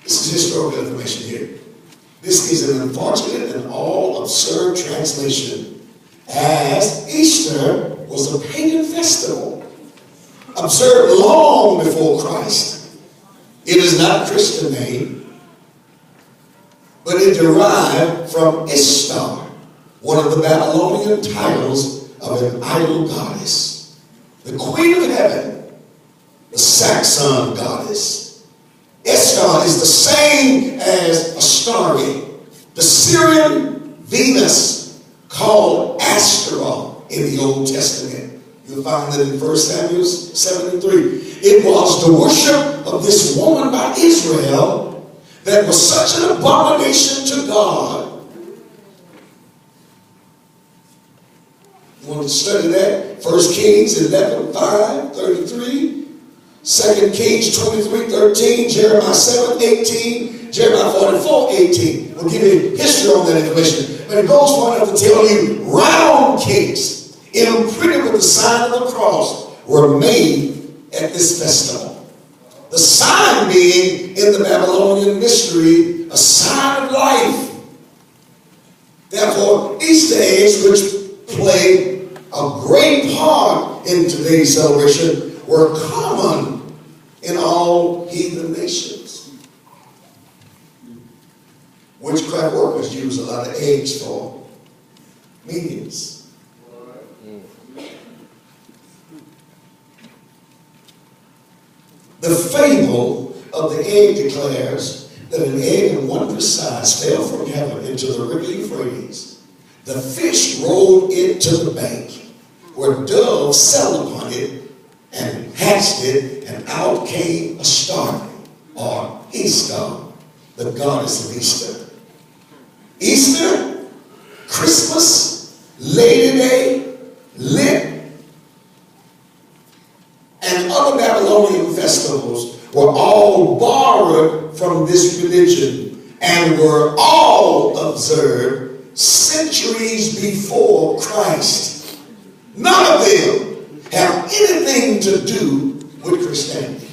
This is historical information here. This is an unfortunate and all absurd translation, as Easter was a pagan festival observed long before Christ. It is not a Christian name, but it derived from Ishtar, one of the Babylonian titles of an idol goddess, the queen of heaven, the Saxon goddess. Ishtar is the same as Astarte, the Syrian Venus called Ashtaroth in the Old Testament. You'll find that in 1 Samuel 7:3. It was the worship of this woman by Israel that was such an abomination to God. You want to study that? 1 Kings 11:5-33. 2 Kings 23:13, Jeremiah 7:18, Jeremiah 44:18. We'll give you history on that information. But it goes far enough to tell you round cakes imprinted with the sign of the cross were made at this festival. The sign being, in the Babylonian mystery, a sign of life. Therefore, Easter eggs, which play a great part in today's celebration, were common in all heathen nations. Witchcraft workers use a lot of eggs for mediums. The fable of the egg declares that an egg of wondrous size fell from heaven into the river Euphrates. The fish rolled it to the bank, where doves settled upon it and hatched it, and out came Astarte, or Ishtar, the goddess of Easter. Easter, Christmas, Lady Day, Lent, and other Babylonian festivals were all borrowed from this religion and were all observed centuries before Christ. None of them have anything to do with Christianity.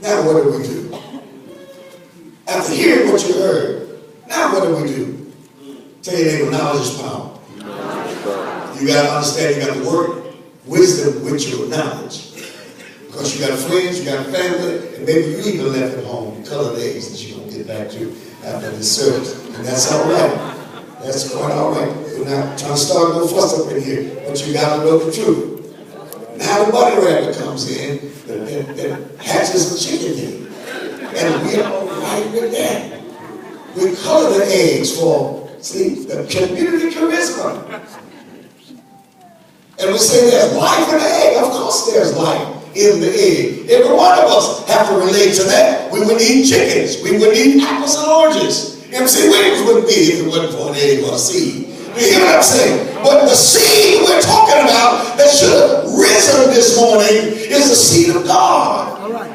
Now what do we do? After hearing what you heard, now what do we do? Tell your neighbor, knowledge is power. You got to understand, you got to work wisdom with your knowledge. Because you got friends, you got family, and maybe you even left at home colored eggs that you're going to get back to after this service. And that's all right. That's quite all right. We're not trying to start no fuss up in here, but you got to know the truth. Now the bunny rabbit comes in and hatches the chicken egg. And we're all right with that. We color the eggs for, see, the community charisma. And we say there's life in the egg. Of course there's life in the egg. Every one of us have to relate to that. We wouldn't eat chickens. We wouldn't eat apples and oranges. MC Williams wouldn't be if it wasn't for an egg or a seed. You hear what I'm saying? But the seed we're talking about that should have risen this morning is the seed of God. All right.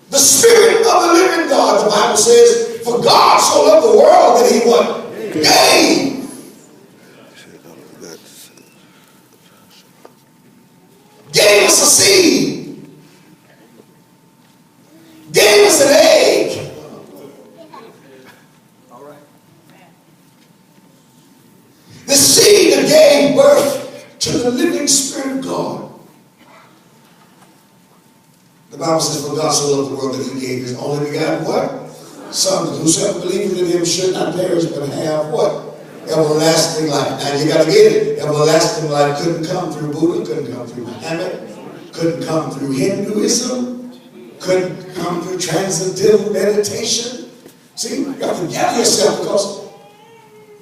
The Spirit of the living God. The Bible says, for God so loved the world that he what? Gave. Gave us a seed. Gave us an egg. All right. The seed that gave birth to the living Spirit of God. The Bible says, for God so loved the world that he gave his only begotten what? Son, whosoever believes in him should not perish but have what? Everlasting life. Now you got to get it. Everlasting life couldn't come through Buddha, couldn't come through Muhammad, couldn't come through Hinduism, couldn't come through transcendental meditation. See, you have to gather yourself because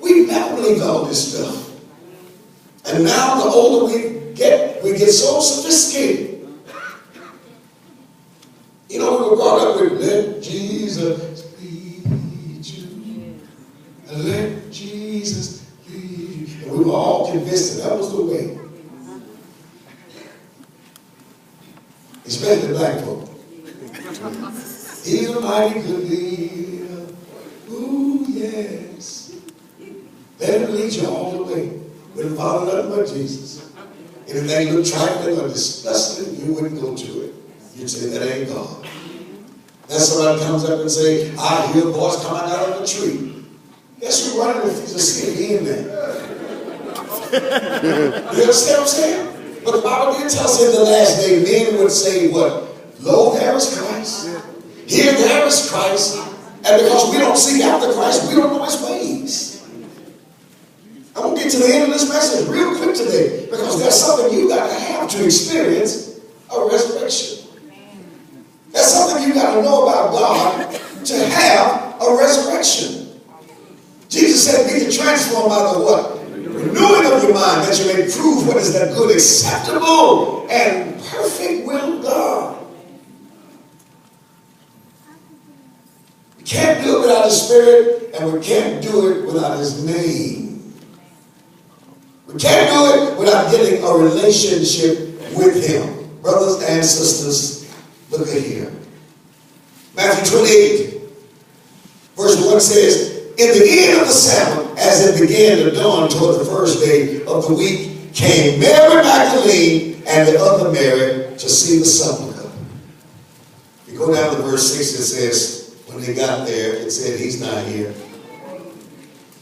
we never believed all this stuff. And now the older we get so sophisticated. You know, we were brought up with, let Jesus lead you. And let Jesus lead you. And we were all convinced that was the way. Especially black folk. He's a mighty good leader. Ooh, yes. Let him lead you all the way. We didn't follow nothing but Jesus. Anything looked trifling or disgusting, you wouldn't go to it. You'd say, that ain't God. Then somebody comes up and say, I hear a voice coming out of the tree. Guess who's running if he's a city in there? You understand what I'm saying? But the Bible did tell us in the last day, men would say what? Lo, there is Christ. Here there is Christ. And because we don't seek after Christ, we don't know his ways. I'm going to get to the end of this message real quick today, because there's something you got to have to experience a resurrection. There's something you got to know about God to have a resurrection. Jesus said, be transformed by the what? Renewing of your mind, that you may prove what is that good, acceptable, and perfect will of God. We can't do it without his Spirit, and we can't do it without his name. We can't do it without getting a relationship with him. Brothers and sisters, look at here. Matthew 28, verse 1 says, in the end of the Sabbath, as it began to dawn toward the first day of the week, came Mary Magdalene and the other Mary to see the sepulchre. You go down to verse 6, it says, when they got there, it said, he's not here.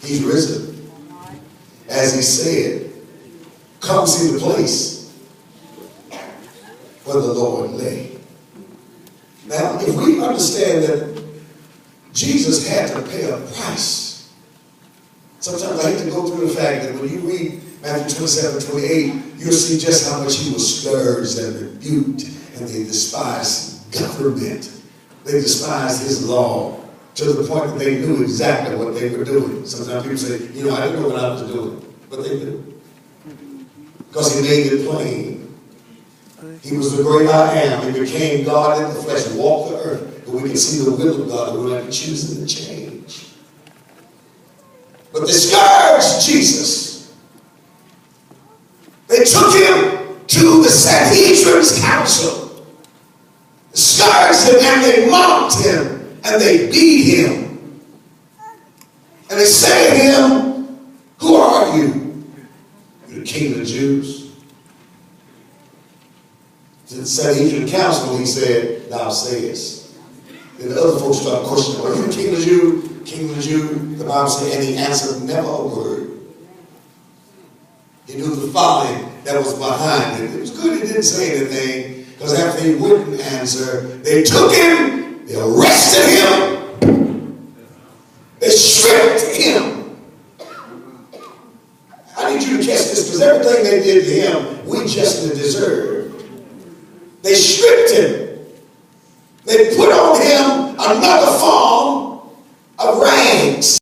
He's risen. As he said, come see the place where the Lord lay. Now, if we understand that Jesus had to pay a price, sometimes I hate to go through the fact that when you read Matthew 27, 28, you'll see just how much he was scourged and rebuked, and they despised government. They despised his law to the point that they knew exactly what they were doing. Sometimes people say, you know, I didn't know what I was doing, but they knew. Because he made it plain. He was the great I am. He became God in the flesh, walked the earth, but we can see the will of God and we're not choosing to change. But they scourged Jesus. They took him to the Sanhedrin's council, scourged him, and they mocked him, and they beat him. And they said to him, who are you? You're the king of the Jews. To the Sanhedrin council, he said, thou sayest. Then the other folks started questioning, are you the king of the Jews? King of the Jews? The Bible said, and he answered never a word. He knew the folly that was behind it. It was good he didn't say anything, because after he wouldn't answer, they took him, they arrested him, they stripped him. I need you to catch this, because everything they did to him, we justly deserve. They stripped him. They put on him another form of rags.